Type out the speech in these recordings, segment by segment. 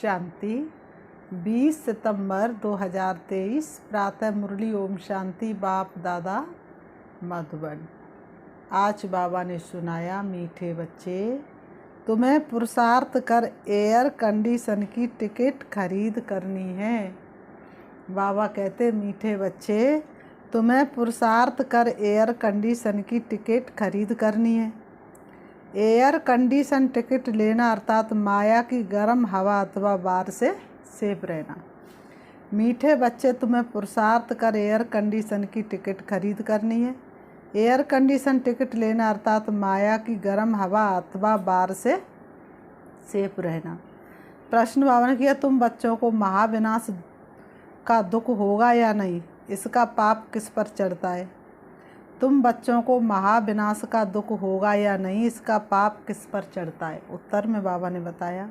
शांति। 20 सितंबर 2023 प्रातः मुरली ओम शांति। बाप दादा मधुबन। आज बाबा ने सुनाया, मीठे बच्चे, तुम्हें पुरुषार्थ कर एयर कंडीशन की टिकट खरीद करनी है। बाबा कहते, मीठे बच्चे, तुम्हें पुरुषार्थ कर एयर कंडीशन की टिकट खरीद करनी है। एयर कंडीशन टिकट लेना अर्थात माया की गर्म हवा अथवा बार से सेफ रहना। मीठे बच्चे, तुम्हें पुरुषार्थ कर एयर कंडीशन की टिकट खरीद करनी है। एयर कंडीशन टिकट लेना अर्थात माया की गर्म हवा अथवा बार से सेफ रहना। प्रश्न बाबा ने किया, तुम बच्चों को महाविनाश का दुख होगा या नहीं, इसका पाप किस पर चढ़ता है? तुम बच्चों को महाविनाश का दुख होगा या नहीं, इसका पाप किस पर चढ़ता है? उत्तर में बाबा ने बताया,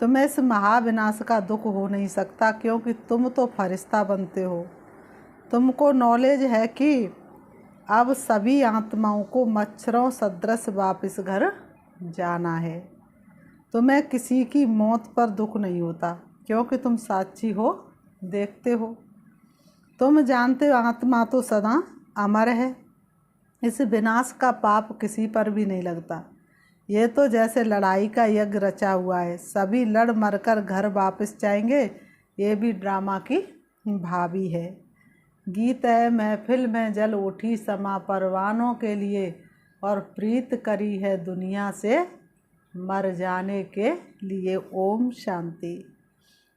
तुम्हें इस महाविनाश का दुख हो नहीं सकता, क्योंकि तुम तो फरिश्ता बनते हो। तुमको नॉलेज है कि अब सभी आत्माओं को मच्छरों सदृश वापस घर जाना है। तुम्हें किसी की मौत पर दुख नहीं होता, क्योंकि तुम साक्षी हो, देखते हो। तुम जानते हो आत्मा तो सदा अमर है। इस विनाश का पाप किसी पर भी नहीं लगता। ये तो जैसे लड़ाई का यज्ञ रचा हुआ है, सभी लड़ मरकर घर वापस जाएंगे, ये भी ड्रामा की भावी है। गीत है महफिल में जल उठी समा परवानों के लिए, और प्रीत करी है दुनिया से मर जाने के लिए। ओम शांति।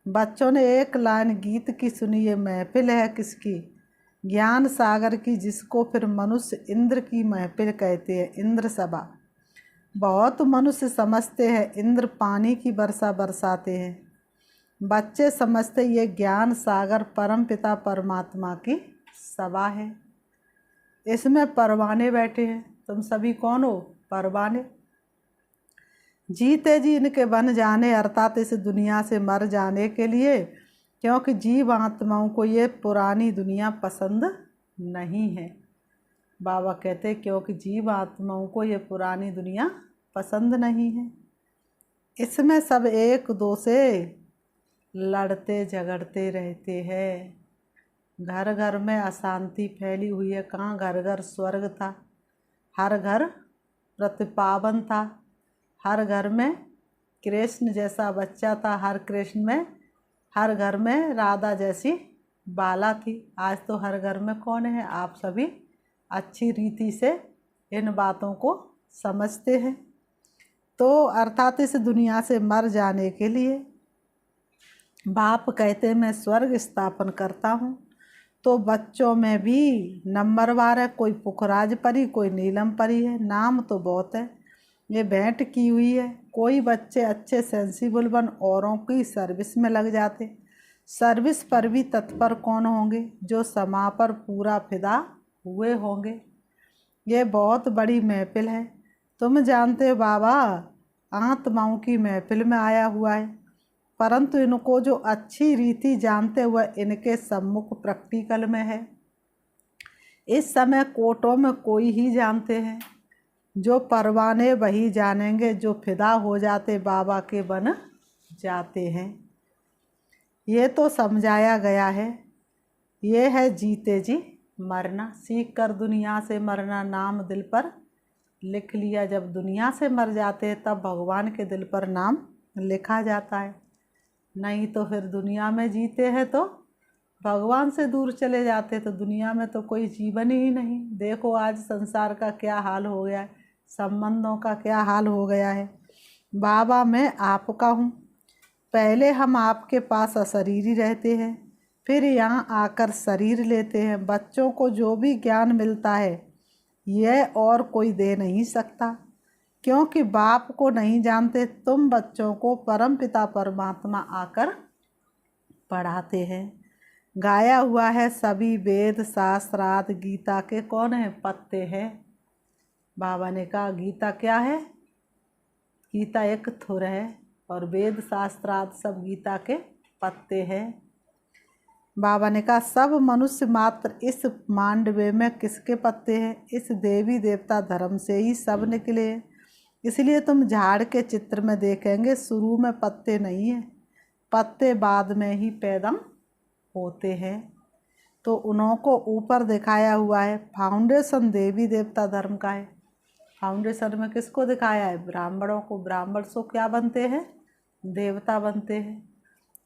बच्चों ने एक लाइन गीत की सुनी, ये महफिल है किसकी? ज्ञान सागर की, जिसको फिर मनुष्य इंद्र की महफिल कहते हैं, इंद्र सभा। बहुत मनुष्य समझते हैं इंद्र पानी की वर्षा बरसाते हैं। बच्चे समझते ये ज्ञान सागर परम पिता परमात्मा की सभा है। इसमें परवाने बैठे हैं। तुम सभी कौन हो? परवाने। जीते जी इनके बन जाने अर्थात इस दुनिया से मर जाने के लिए, क्योंकि जीव आत्माओं को ये पुरानी दुनिया पसंद नहीं है। बाबा कहते, क्योंकि जीव आत्माओं को ये पुरानी दुनिया पसंद नहीं है। इसमें सब एक दो से लड़ते झगड़ते रहते हैं। घर घर में अशांति फैली हुई है। कहाँ घर घर स्वर्ग था, हर घर प्रतिपावन था, हर घर में कृष्ण जैसा बच्चा था, हर घर में राधा जैसी बाला थी। आज तो हर घर में कौन है? आप सभी अच्छी रीति से इन बातों को समझते हैं। तो अर्थात इस दुनिया से मर जाने के लिए बाप कहते मैं स्वर्ग स्थापन करता हूँ। तो बच्चों में भी नंबरवार है, कोई पुखराज परी, कोई नीलम परी है। नाम तो बहुत है, ये भेंट की हुई है। कोई बच्चे अच्छे सेंसिबल बन औरों की सर्विस में लग जाते। सर्विस पर भी तत्पर कौन होंगे? जो समा पर पूरा फिदा हुए होंगे। ये बहुत बड़ी महफिल है। तुम जानते हो बाबा आत्माओं की महफिल में आया हुआ है, परंतु इनको जो अच्छी रीति जानते हुए इनके सम्मुख प्रैक्टिकल में है। इस समय कोर्टों में कोई ही जानते हैं, जो परवाने वही जानेंगे, जो फिदा हो जाते बाबा के बन जाते हैं। ये तो समझाया गया है। ये है जीते जी मरना। सीख कर दुनिया से मरना नाम दिल पर लिख लिया। जब दुनिया से मर जाते हैं तब भगवान के दिल पर नाम लिखा जाता है। नहीं तो फिर दुनिया में जीते हैं तो भगवान से दूर चले जाते, तो दुनिया में तो कोई जीवन ही नहीं। देखो आज संसार का क्या हाल हो गया है, संबंधों का क्या हाल हो गया है। बाबा मैं आपका हूँ। पहले हम आपके पास अशरीरी रहते हैं, फिर यहाँ आकर शरीर लेते हैं। बच्चों को जो भी ज्ञान मिलता है यह और कोई दे नहीं सकता, क्योंकि बाप को नहीं जानते। तुम बच्चों को परम पिता परमात्मा आकर पढ़ाते हैं। गाया हुआ है सभी वेद शास्त्रार्थ गीता के कौन है? पत्ते हैं। बाबा ने कहा गीता क्या है? गीता एक थुर है, और वेद शास्त्रार्थ सब गीता के पत्ते हैं। बाबा ने कहा सब मनुष्य मात्र इस मांडवे में किसके पत्ते हैं? इस देवी देवता धर्म से ही सब निकले हैं। इसलिए तुम झाड़ के चित्र में देखेंगे शुरू में पत्ते नहीं है, पत्ते बाद में ही पैदा होते हैं। तो उन्हों को ऊपर दिखाया हुआ है। फाउंडेशन देवी देवता धर्म का है। फाउंडेशन में किसको दिखाया है? ब्राह्मणों को। ब्राह्मण सो क्या बनते हैं? देवता बनते हैं।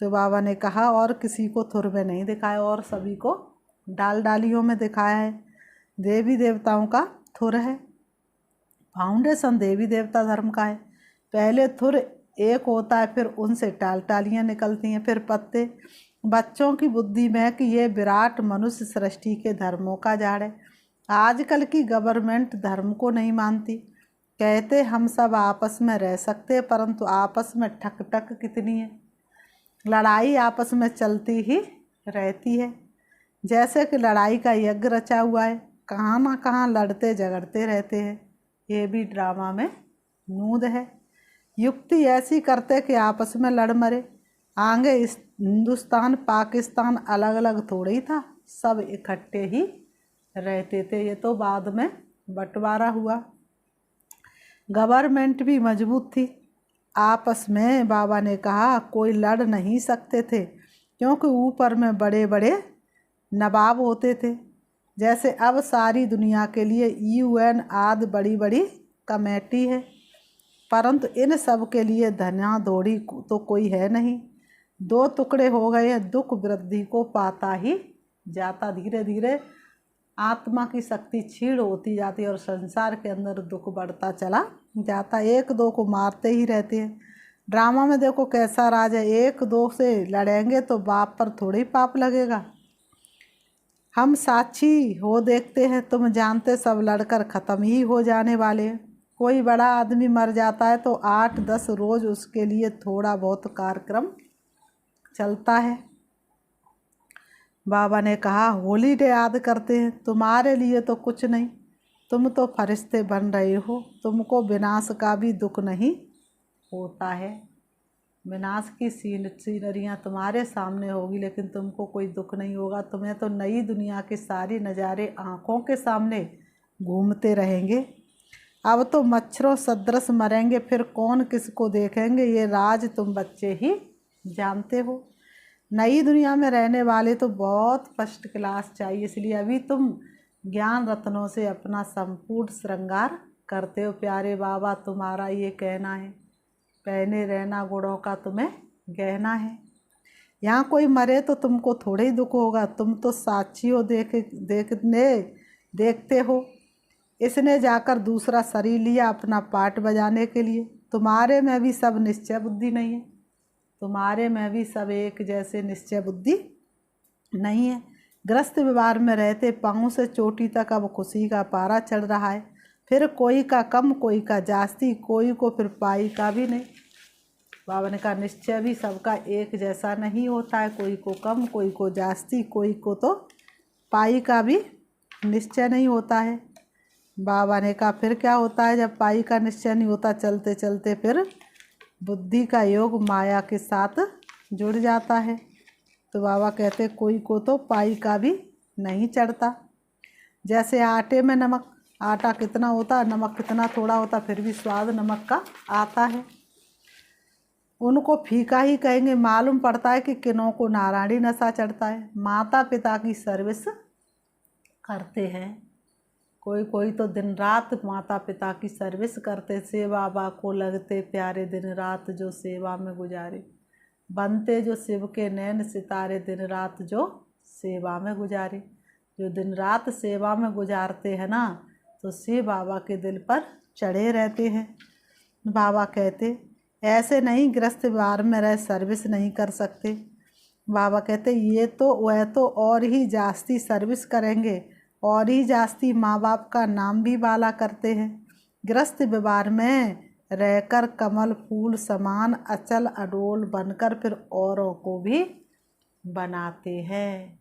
तो बाबा ने कहा और किसी को थुर में नहीं दिखाया, और सभी को डाल डालियों में दिखाया है। देवी देवताओं का थुर है। फाउंडेशन देवी देवता धर्म का है। पहले थुर एक होता है, फिर उनसे टाल टालियाँ निकलती हैं, फिर पत्ते। बच्चों की बुद्धि में कि ये विराट मनुष्य सृष्टि के धर्मों का झाड़ है। आजकल की गवर्नमेंट धर्म को नहीं मानती। कहते हम सब आपस में रह सकते, परंतु आपस में ठक ठक कितनी है। लड़ाई आपस में चलती ही रहती है। जैसे कि लड़ाई का यज्ञ रचा हुआ है, कहाँ ना कहाँ लड़ते झगड़ते रहते हैं। ये भी ड्रामा में नूद है। युक्ति ऐसी करते कि आपस में लड़ मरे। आगे इस हिंदुस्तान पाकिस्तान अलग अलग थोड़ी था, सब इकट्ठे ही रहते थे। ये तो बाद में बंटवारा हुआ। गवर्नमेंट भी मजबूत थी। आपस में बाबा ने कहा कोई लड़ नहीं सकते थे, क्योंकि ऊपर में बड़े बड़े नवाब होते थे। जैसे अब सारी दुनिया के लिए UN आदि बड़ी बड़ी कमेटी है, परंतु इन सब के लिए धना दौड़ी तो कोई है नहीं। दो टुकड़े हो गए, दुख वृद्धि को पाता ही जाता। धीरे धीरे आत्मा की शक्ति क्षीण होती जाती है और संसार के अंदर दुख बढ़ता चला जाता। एक दो को मारते ही रहते हैं। ड्रामा में देखो कैसा राज है। एक दो से लड़ेंगे तो बाप पर थोड़ी ही पाप लगेगा। हम साक्षी हो देखते हैं, तुम जानते सब लड़कर ख़त्म ही हो जाने वाले हैं। कोई बड़ा आदमी मर जाता है तो 8-10 रोज़ उसके लिए थोड़ा बहुत कार्यक्रम चलता है। बाबा ने कहा हॉलीडे याद करते हैं, तुम्हारे लिए तो कुछ नहीं, तुम तो फरिश्ते बन रहे हो। तुमको विनाश का भी दुख नहीं होता है। विनाश की सीनरियाँ तुम्हारे सामने होगी, लेकिन तुमको कोई दुख नहीं होगा। तुम्हें तो नई दुनिया के सारे नज़ारे आँखों के सामने घूमते रहेंगे। अब तो मच्छरों सदृश मरेंगे, फिर कौन किसको देखेंगे, ये राज तुम बच्चे ही जानते हो। नई दुनिया में रहने वाले तो बहुत फर्स्ट क्लास चाहिए, इसलिए अभी तुम ज्ञान रत्नों से अपना संपूर्ण श्रृंगार करते हो। प्यारे बाबा तुम्हारा ये कहना है, पहने रहना गुणों का तुम्हें गहना है। यहाँ कोई मरे तो तुमको थोड़े ही दुख होगा, तुम तो साक्षी हो, देखते हो। इसने जाकर दूसरा शरीर लिया अपना पाठ बजाने के लिए। तुम्हारे में भी सब निश्चय बुद्धि नहीं है। तुम्हारे में भी सब एक जैसे निश्चय बुद्धि नहीं है। ग्रस्त व्यवहार में रहते पाँव से चोटी तक अब खुशी का पारा चढ़ रहा है। फिर कोई का कम, कोई का जास्ती, कोई को फिर पाई का भी नहीं। बाबा ने कहा निश्चय भी सबका एक जैसा नहीं होता है। कोई को कम, कोई को जास्ती, कोई को तो पाई का भी निश्चय नहीं होता है। बाबा ने कहा फिर क्या होता है जब पाई का निश्चय नहीं होता? चलते चलते फिर बुद्धि का योग माया के साथ जुड़ जाता है। तो बाबा कहते कोई को तो पाई का भी नहीं चढ़ता। जैसे आटे में नमक, आटा कितना होता है, नमक कितना थोड़ा होता, फिर भी स्वाद नमक का आता है। उनको फीका ही कहेंगे। मालूम पड़ता है कि किनों को नारायणी नशा चढ़ता है। माता पिता की सर्विस करते हैं, कोई कोई तो दिन रात माता पिता की सर्विस करते। सेवा बा को लगते प्यारे, दिन रात जो सेवा में गुजारे। बनते जो शिव के नैन सितारे, दिन रात जो सेवा में गुजारे। जो दिन रात सेवा में गुजारते हैं ना, तो शिव बाबा के दिल पर चढ़े रहते हैं। बाबा कहते ऐसे नहीं गृहस्थ व्यवहार में रह सर्विस नहीं कर सकते। बाबा कहते ये तो वह तो और ही जास्ती सर्विस करेंगे, और ही जास्ती माँ बाप का नाम भी वाला करते हैं। गृहस्थ व्यवहार में रहकर कमल फूल समान अचल अडोल बनकर फिर औरों को भी बनाते हैं।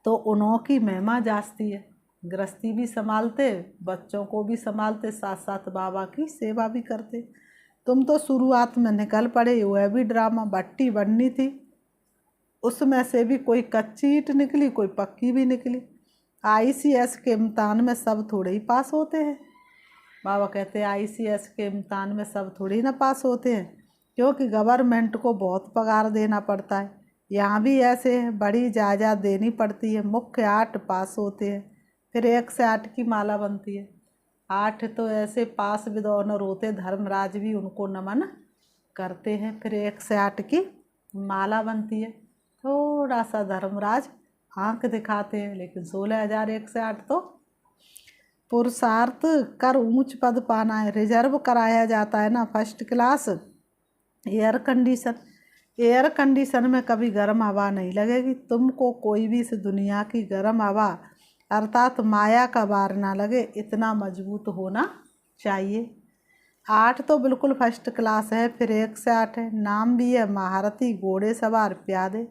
तो उन्हों की महिमा जास्ती है। गृहस्थी भी संभालते, बच्चों को भी संभालते, साथ साथ बाबा की सेवा भी करते। तुम तो शुरुआत में निकल पड़े, वह भी ड्रामा भट्टी बननी थी, उसमें से भी कोई कच्ची ईंट निकली, कोई पक्की भी निकली। ICS के इम्तहान में सब थोड़े ही पास होते हैं। बाबा कहते हैं ICS के इम्तहान में सब थोड़ी ना पास होते हैं। क्योंकि गवर्नमेंट को बहुत पगार देना पड़ता है। यहाँ भी ऐसे है, बड़ी जायदाद देनी पड़ती है। मुख्य 8 पास होते हैं, फिर 1 से 8 की माला बनती है। 8 तो ऐसे पास विद ऑनर होते, धर्मराज भी उनको नमन करते हैं। फिर 1 से 8 की माला बनती है। थोड़ा सा धर्मराज आंख दिखाते हैं, लेकिन 16,000 1 से 8 तो पुरुषार्थ कर ऊंच पद पाना है। रिजर्व कराया जाता है ना, first class air condition. Air condition में कभी गर्म हवा नहीं लगेगी। तुमको कोई भी इस दुनिया की गर्म हवा अर्थात माया का बार ना लगे, इतना मजबूत होना चाहिए। 8 तो बिल्कुल फर्स्ट क्लास है। फिर 1 से 8 है। नाम भी है महारथी, घोड़े सवार, प्यादे।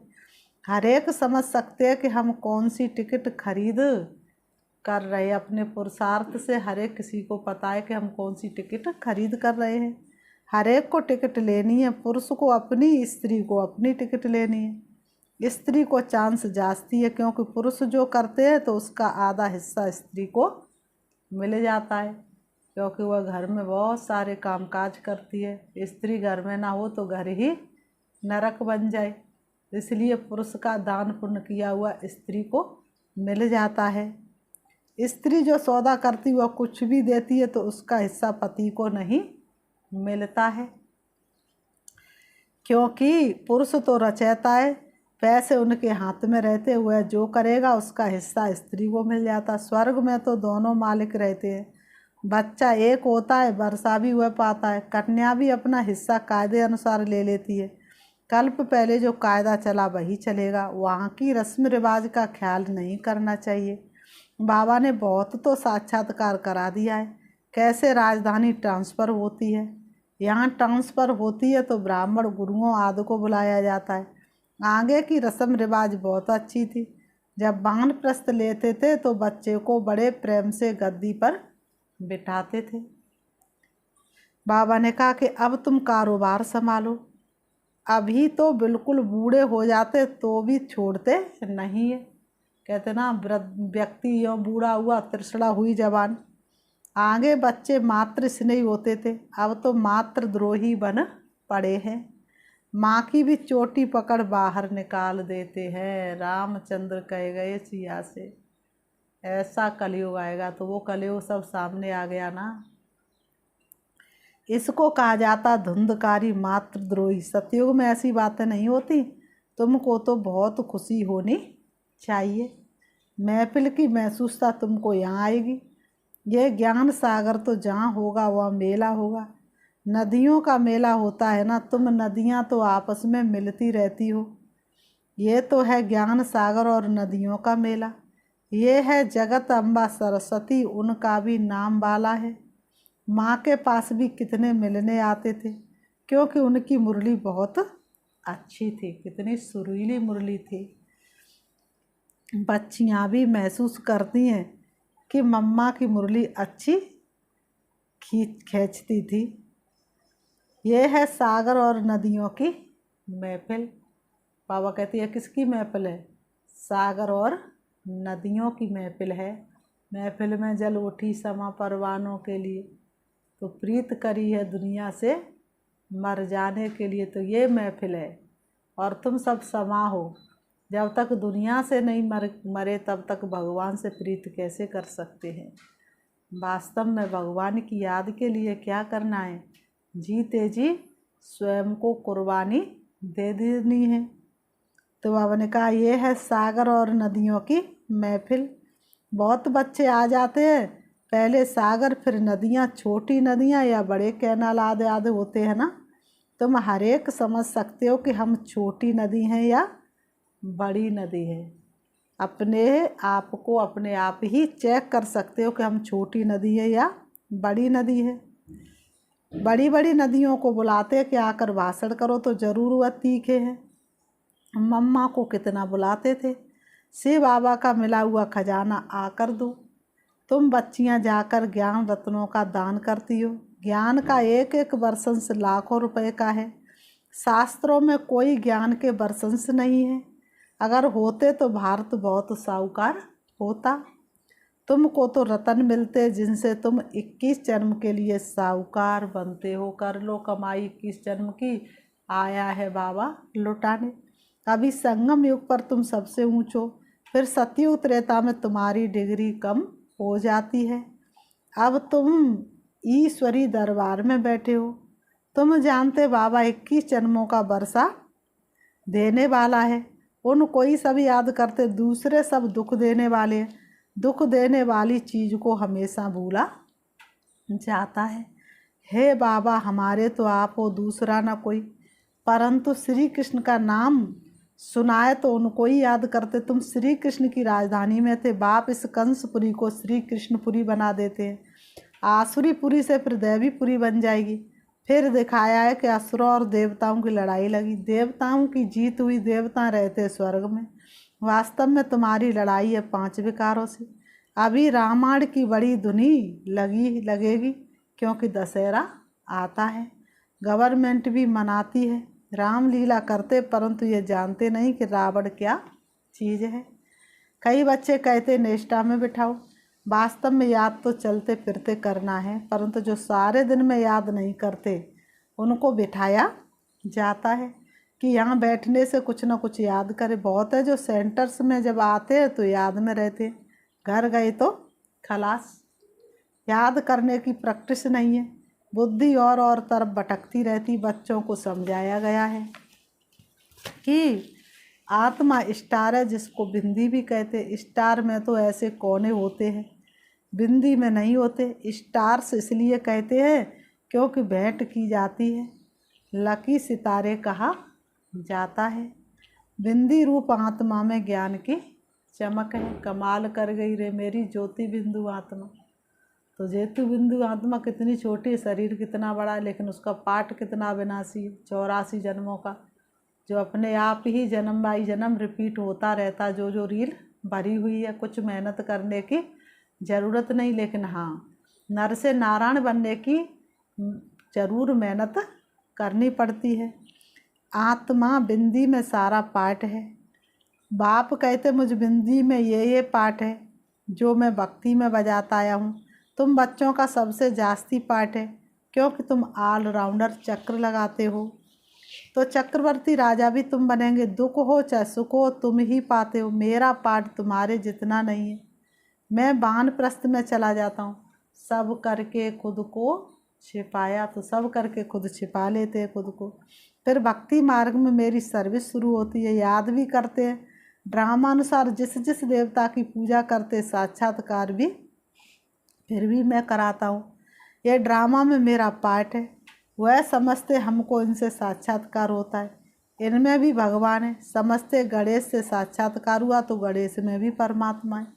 हर एक समझ सकते हैं कि हम कौन सी टिकट खरीद कर रहे हैं। अपने पुरुषार्थ से हर एक किसी को पता है कि हम कौन सी टिकट खरीद कर रहे हैं। हर एक को टिकट लेनी है। पुरुष को अपनी, स्त्री को अपनी टिकट लेनी है। स्त्री को चांस जाती है, क्योंकि पुरुष जो करते हैं तो उसका आधा हिस्सा स्त्री को मिल जाता है, क्योंकि वह घर में बहुत सारे कामकाज करती है। स्त्री घर में ना हो तो घर ही नरक बन जाए, इसलिए पुरुष का दान पुण्य किया हुआ स्त्री को मिल जाता है। स्त्री जो सौदा करती वह कुछ भी देती है तो उसका हिस्सा पति को नहीं मिलता है, क्योंकि पुरुष तो रचयिता है। पैसे उनके हाथ में रहते हुए जो करेगा उसका हिस्सा स्त्री को मिल जाता। स्वर्ग में तो दोनों मालिक रहते हैं। बच्चा एक होता है, वर्षा भी वह पाता है। कन्या भी अपना हिस्सा कायदे अनुसार ले लेती है। कल्प पहले जो कायदा चला वही चलेगा। वहाँ की रस्म रिवाज का ख्याल नहीं करना चाहिए। बाबा ने बहुत तो साक्षात्कार करा दिया है। कैसे राजधानी ट्रांसफ़र होती है। यहाँ ट्रांसफ़र होती है तो ब्राह्मण गुरुओं आदि को बुलाया जाता है। आगे की रस्म रिवाज बहुत अच्छी थी। जब वानप्रस्थ लेते थे तो बच्चे को बड़े प्रेम से गद्दी पर बिठाते थे। बाबा ने कहा कि अब तुम कारोबार संभालो। अभी तो बिल्कुल बूढ़े हो जाते तो भी छोड़ते नहीं है। कहते ना, व्यक्ति यो बूढ़ा हुआ तृष्णा हुई जवान। आगे बच्चे मातृ स्नेही होते थे, अब तो मातृ द्रोही बन पड़े हैं। माँ की भी चोटी पकड़ बाहर निकाल देते हैं। रामचंद्र कह गए सिया से, ऐसा कलयुग आएगा। तो वो कलयुग सब सामने आ गया ना। इसको कहा जाता धुंधकारी मातृद्रोही। सतयुग में ऐसी बातें नहीं होती। तुमको तो बहुत खुशी होनी चाहिए। महफिल की महसूसता तुमको यहाँ आएगी। यह ज्ञान सागर तो जहाँ होगा वह मेला होगा। नदियों का मेला होता है ना। तुम नदियाँ तो आपस में मिलती रहती हो। ये तो है ज्ञान सागर और नदियों का मेला। ये है जगत अम्बा सरस्वती, उनका भी नाम वाला है। माँ के पास भी कितने मिलने आते थे, क्योंकि उनकी मुरली बहुत अच्छी थी। कितनी सुरीली मुरली थी। बच्चियाँ भी महसूस करती हैं कि मम्मा की मुरली अच्छी खींचती थी। ये है सागर और नदियों की महफिल। बाबा कहती है किसकी महफिल है? सागर और नदियों की महफिल है। महफिल में जल उठी समा परवानों के लिए, तो प्रीत करी है दुनिया से मर जाने के लिए। तो ये महफिल है। और तुम सब समा हो। जब तक दुनिया से नहीं मरे तब तक भगवान से प्रीत कैसे कर सकते हैं। वास्तव में भगवान की याद के लिए क्या करना है? जीते जी स्वयं को कुर्बानी दे देनी है। तो बाबा ने कहा ये है सागर और नदियों की महफिल। बहुत बच्चे आ जाते हैं, पहले सागर फिर नदियाँ, छोटी नदियाँ या बड़े कैनाल आदि आदि होते हैं ना। तुम हर एक समझ सकते हो कि हम छोटी नदी हैं या बड़ी नदी है। अपने आप को अपने आप ही चेक कर सकते हो कि हम छोटी नदी है या बड़ी नदी है। बड़ी बड़ी नदियों को बुलाते हैं कि आकर भाषण करो, तो ज़रूर वह तीखे है। मम्मा को कितना बुलाते थे, से बाबा का मिला हुआ खजाना आकर दो। तुम बच्चियां जाकर ज्ञान रत्नों का दान करती हो। ज्ञान का एक एक बरसंस लाखों रुपए का है। शास्त्रों में कोई ज्ञान के बरसंस नहीं है। अगर होते तो भारत बहुत साहूकार होता। तुमको तो रतन मिलते जिनसे तुम 21 जन्म के लिए साहूकार बनते हो। कर लो कमाई 21 जन्म की, आया है बाबा लुटाने। अभी संगम युग पर तुम सबसे ऊंचो, फिर सतयुग त्रेता में तुम्हारी डिग्री कम हो जाती है। अब तुम ईश्वरी दरबार में बैठे हो। तुम जानते बाबा 21 जन्मों का वर्षा देने वाला है। उन कोई सब याद करते, दूसरे सब दुख देने वाले हैं। दुख देने वाली चीज़ को हमेशा भूला जाता है। हे बाबा हमारे तो आप हो, दूसरा ना कोई। परंतु श्री कृष्ण का नाम सुनाए तो उनको ही याद करते। तुम श्री कृष्ण की राजधानी में थे, बाप इस कंसपुरी को श्री कृष्णपुरी बना देते हैं। आसुरीपुरी से फिर दैवीपुरी बन जाएगी। फिर दिखाया है कि असुरों और देवताओं की लड़ाई लगी, देवताओं की जीत हुई, देवता रहते स्वर्ग में। वास्तव में तुम्हारी लड़ाई है 5 विकारों से। अभी रामायण की बड़ी धुनी लगेगी, क्योंकि दशहरा आता है। गवर्नमेंट भी मनाती है, रामलीला करते, परंतु ये जानते नहीं कि रावण क्या चीज़ है। कई बच्चे कहते निष्ठा में बिठाओ, वास्तव में याद तो चलते फिरते करना है, परंतु जो सारे दिन में याद नहीं करते उनको बिठाया जाता है कि यहाँ बैठने से कुछ ना कुछ याद करे। बहुत है जो सेंटर्स में जब आते हैं तो याद में रहते, घर गए तो खलास। याद करने की प्रैक्टिस नहीं है, बुद्धि और तरफ भटकती रहती। बच्चों को समझाया गया है कि आत्मा स्टार है, जिसको बिंदी भी कहते। स्टार में तो ऐसे कोने होते हैं, बिंदी में नहीं होते। स्टार्स इसलिए कहते हैं क्योंकि भेंट की जाती है, लकी सितारे कहा जाता है। बिंदी रूप आत्मा में ज्ञान की चमक है। कमाल कर गई रे मेरी ज्योति बिंदु आत्मा। तो ज्योति बिंदु आत्मा कितनी छोटी, शरीर कितना बड़ा, लेकिन उसका पाठ कितना अविनाशी है, 84 जन्मों का, जो अपने आप ही जन्म बाई जन्म रिपीट होता रहता। जो रील भरी हुई है, कुछ मेहनत करने की ज़रूरत नहीं, लेकिन हाँ नर से नारायण बनने की ज़रूर मेहनत करनी पड़ती है। आत्मा बिंदी में सारा पाठ है। बाप कहते मुझ बिंदी में ये पाठ है जो मैं भक्ति में बजाता आया हूँ। तुम बच्चों का सबसे जास्ती पाठ है, क्योंकि तुम ऑलराउंडर चक्र लगाते हो। तो चक्रवर्ती राजा भी तुम बनेंगे, दुख हो चाहे सुख हो तुम ही पाते हो। मेरा पाठ तुम्हारे जितना नहीं है। मैं वानप्रस्थ में चला जाता हूँ, सब करके खुद को छिपाया, तो सब करके खुद छिपा लेते हैं खुद को। फिर भक्ति मार्ग में मेरी सर्विस शुरू होती है, याद भी करते हैं। ड्रामानुसार जिस जिस देवता की पूजा करते, साक्षात्कार भी फिर भी मैं कराता हूँ। यह ड्रामा में मेरा पार्ट है। वह समझते हमको इनसे साक्षात्कार होता है, इनमें भी भगवान है। समझते गणेश से साक्षात्कार हुआ तो गणेश में भी परमात्मा है।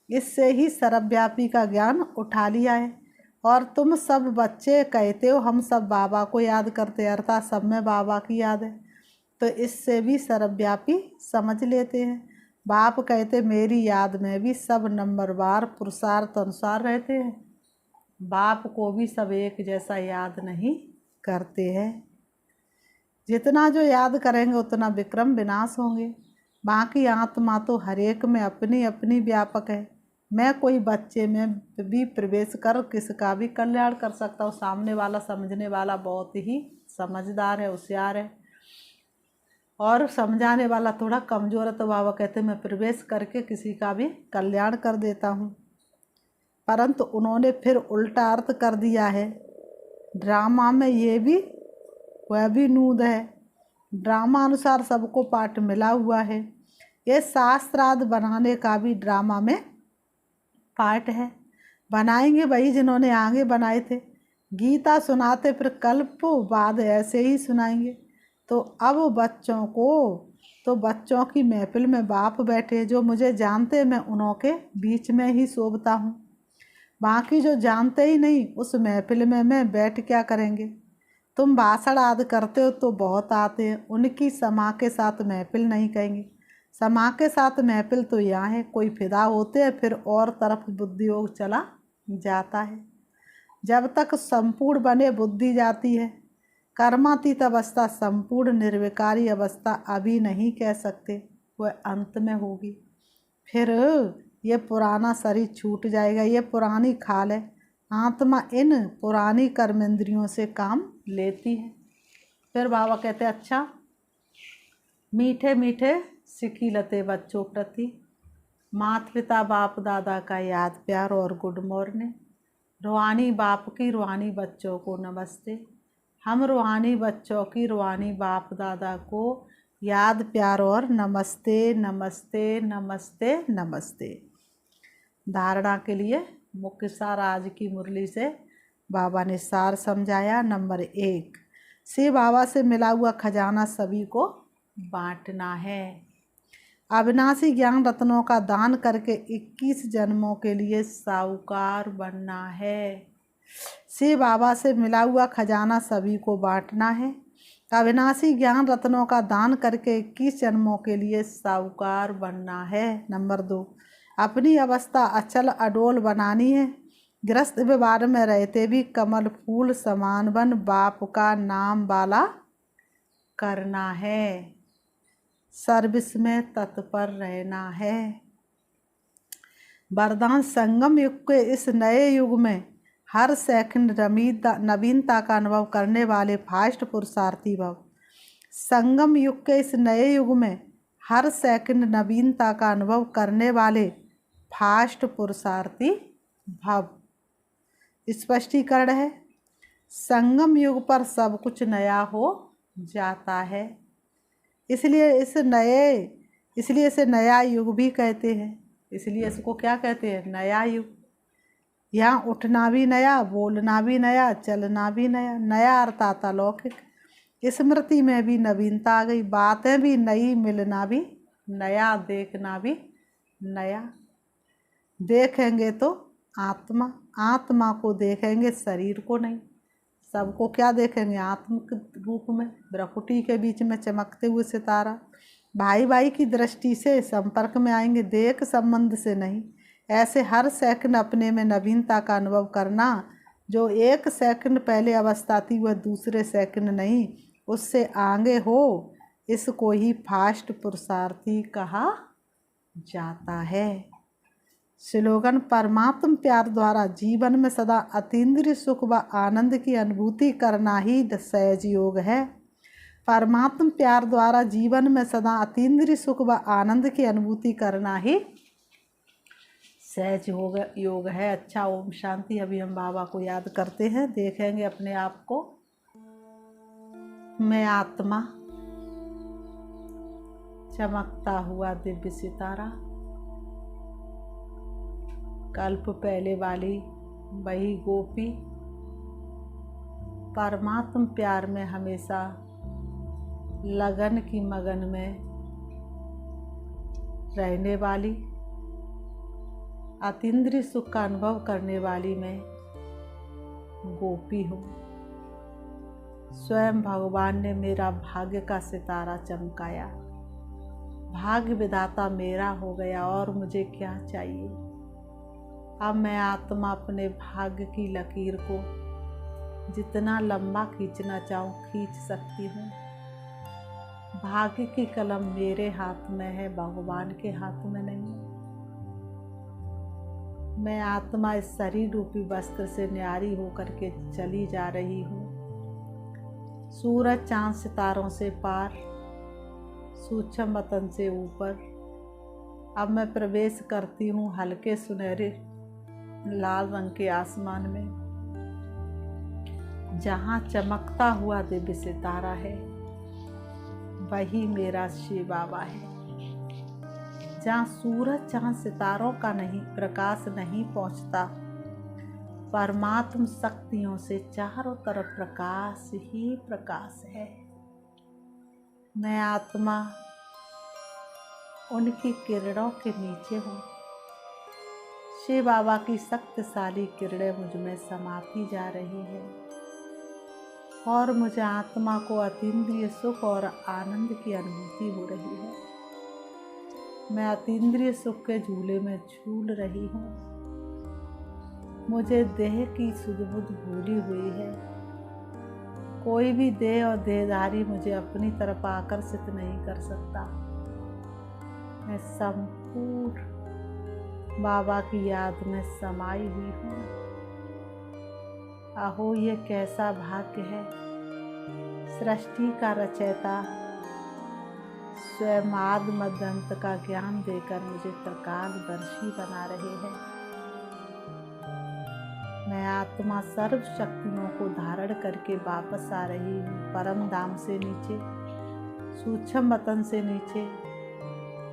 इससे ही सर्वव्यापी का ज्ञान उठा लिया है। और तुम सब बच्चे कहते हो हम सब बाबा को याद करते, अर्थात सब में बाबा की याद है, तो इससे भी सर्वव्यापी समझ लेते हैं। बाप कहते मेरी याद में भी सब नंबरवार पुरुषार्थ अनुसार रहते हैं। बाप को भी सब एक जैसा याद नहीं करते हैं। जितना जो याद करेंगे उतना विक्रम विनाश होंगे। बाकी आत्मा तो हर एक में अपनी अपनी व्यापक है। मैं कोई बच्चे में भी प्रवेश कर किसका भी कल्याण कर सकता हूँ। सामने वाला समझने वाला बहुत ही समझदार है, होशियार है, और समझाने वाला थोड़ा कमज़ोर है, तो बाबा कहते मैं प्रवेश करके किसी का भी कल्याण कर देता हूँ। परंतु उन्होंने फिर उल्टा अर्थ कर दिया है। ड्रामा में ये भी वह भी नूद है। ड्रामा अनुसार सबको पाठ मिला हुआ है। ये शास्त्रार्थ बनाने का भी ड्रामा में पाठ है। बनाएंगे वही जिन्होंने आगे बनाए थे। गीता सुनाते फिर कल्प बाद ऐसे ही सुनाएंगे। तो अब बच्चों की महफिल में बाप बैठे, जो मुझे जानते मैं उन्हों के बीच में ही शोभता हूँ। बाकी जो जानते ही नहीं उस महफिल में मैं बैठ क्या करेंगे। तुम भाषण आदि करते हो तो बहुत आते हैं, उनकी समा के साथ महफिल नहीं कहेंगे। समा के साथ महफिल तो यहाँ है, कोई फिदा होते हैं फिर और तरफ बुद्धियोग चला जाता है। जब तक संपूर्ण बने बुद्धि जाती है। कर्मातीत अवस्था संपूर्ण निर्विकारी अवस्था अभी नहीं कह सकते, वह अंत में होगी। फिर ये पुराना शरीर छूट जाएगा, ये पुरानी खाल है। आत्मा इन पुरानी कर्मेंद्रियों से काम लेती है। फिर बाबा कहते अच्छा, मीठे मीठे सिखिलते बच्चों प्रति माता पिता बाप दादा का याद प्यार और गुड मॉर्निंग। रूहानी बाप की रूहानी बच्चों को नमस्ते। हम रूहानी बच्चों की रूहानी बाप दादा को याद प्यार और नमस्ते नमस्ते नमस्ते नमस्ते। धारणा के लिए मुख्य सार आज की मुरली से बाबा ने सार समझाया। नंबर 1, शिव बाबा से मिला हुआ खजाना सभी को बांटना है। अविनाशी ज्ञान रत्नों का दान करके 21 जन्मों के लिए साहूकार बनना है। शिव बाबा से मिला हुआ खजाना सभी को बांटना है। अविनाशी ज्ञान रत्नों का दान करके 21 जन्मों के लिए साहूकार बनना है। नंबर 2, अपनी अवस्था अचल अडोल बनानी है। गृहस्थ व्यवहार में रहते भी कमल फूल समान बन बाप का नाम वाला करना है। सर्विस में तत्पर रहना है। वरदान संगम युग के इस नए युग में हर सेकंड नवीनता का अनुभव करने वाले फास्ट पुरुषार्थी भव। संगम युग के इस नए युग में हर सेकंड नवीनता का अनुभव करने वाले फास्ट पुरुषार्थी भव। स्पष्टीकरण है, संगम युग पर सब कुछ नया हो जाता है, इसलिए इसे नया युग भी कहते हैं। इसलिए इसको क्या कहते हैं? नया युग। यहाँ उठना भी नया, बोलना भी नया, चलना भी नया। नया अर्थात अलौकिक। स्मृति में भी नवीनता आ गई, बातें भी नई, मिलना भी नया, देखना भी नया। देखेंगे तो आत्मा, आत्मा को देखेंगे, शरीर को नहीं। सबको क्या देखेंगे? आत्म के रूप में, ब्रकुटी के बीच में चमकते हुए सितारा। भाई भाई की दृष्टि से संपर्क में आएंगे, देख संबंध से नहीं। ऐसे हर सेकंड अपने में नवीनता का अनुभव करना। जो 1 सेकंड पहले अवस्था थी वह दूसरे सेकंड नहीं, उससे आगे हो, इसको ही फास्ट पुरुषार्थी कहा जाता है। स्लोगन, परमात्म प्यार द्वारा जीवन में सदा अतीन्द्रिय सुख व आनंद की अनुभूति करना ही सहज योग है। परमात्म प्यार द्वारा जीवन में सदा अतीन्द्रिय सुख व आनंद की अनुभूति करना ही सहज योग है। अच्छा, ओम शांति। अभी हम बाबा को याद करते हैं, देखेंगे अपने आप को। मैं आत्मा, चमकता हुआ दिव्य सितारा, कल्प पहले वाली वही गोपी, परमात्म प्यार में हमेशा लगन की मगन में रहने वाली, अतीन्द्रिय सुख का अनुभव करने वाली मैं गोपी हूँ। स्वयं भगवान ने मेरा भाग्य का सितारा चमकाया। भाग्य विधाता मेरा हो गया और मुझे क्या चाहिए। अब मैं आत्मा अपने भाग्य की लकीर को जितना लंबा खींचना चाहूँ खींच सकती हूँ। भाग्य की कलम मेरे हाथ में है, भगवान के हाथ में नहीं। मैं आत्मा इस शरीर रूपी वस्त्र से न्यारी होकर के चली जा रही हूँ। सूरज चांद सितारों से पार, सूक्ष्म वतन से ऊपर। अब मैं प्रवेश करती हूँ हल्के सुनहरे लाल रंग के आसमान में, जहाँ चमकता हुआ दिव्य सितारा है वही मेरा शिव बाबा है। जहाँ सूरज चांद सितारों का नहीं प्रकाश नहीं पहुँचता, परमात्म शक्तियों से चारों तरफ प्रकाश ही प्रकाश है। मैं आत्मा उनकी किरणों के नीचे हूँ। शिव बाबा की शक्तिशाली किरणें मुझ में समाती जा रही है और मुझे आत्मा को अतीन्द्रिय सुख और आनंद की अनुभूति हो रही है। मैं अतीन्द्रिय सुख के झूले में झूल रही हूँ। मुझे देह की सुध बुध भूली हुई है। कोई भी देह और देहधारी मुझे अपनी तरफ आकर्षित नहीं कर सकता। मैं संपूर्ण बाबा की याद में समाई हुई हूँ। अहो ये कैसा भाग्य है, सृष्टि का रचयिता स्वयं आदि मध्य अंत का ज्ञान देकर मुझे त्रिकालदर्शी बना रहे हैं। मैं आत्मा सर्व शक्तियों को धारण करके वापस आ रही हूँ परम धाम से नीचे, सूक्ष्म वतन से नीचे,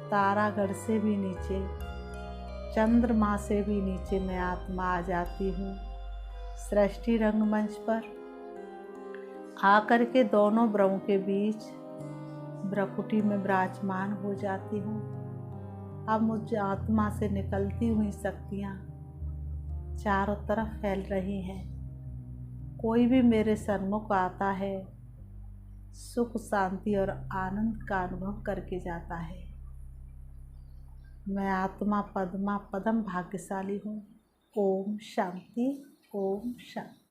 तारागढ़ से भी नीचे, चंद्रमा से भी नीचे मैं आत्मा आ जाती हूँ। सृष्टि रंगमंच पर आकर के दोनों ब्रह्मों के बीच भ्रकुटी में विराजमान हो जाती हूँ। अब मुझ आत्मा से निकलती हुई शक्तियाँ चारों तरफ फैल रही हैं। कोई भी मेरे सन्मुख आता है, सुख शांति और आनंद का अनुभव करके जाता है। मैं आत्मा पद्मा पदम भाग्यशाली हूँ। ओम शांति, ओम शांति।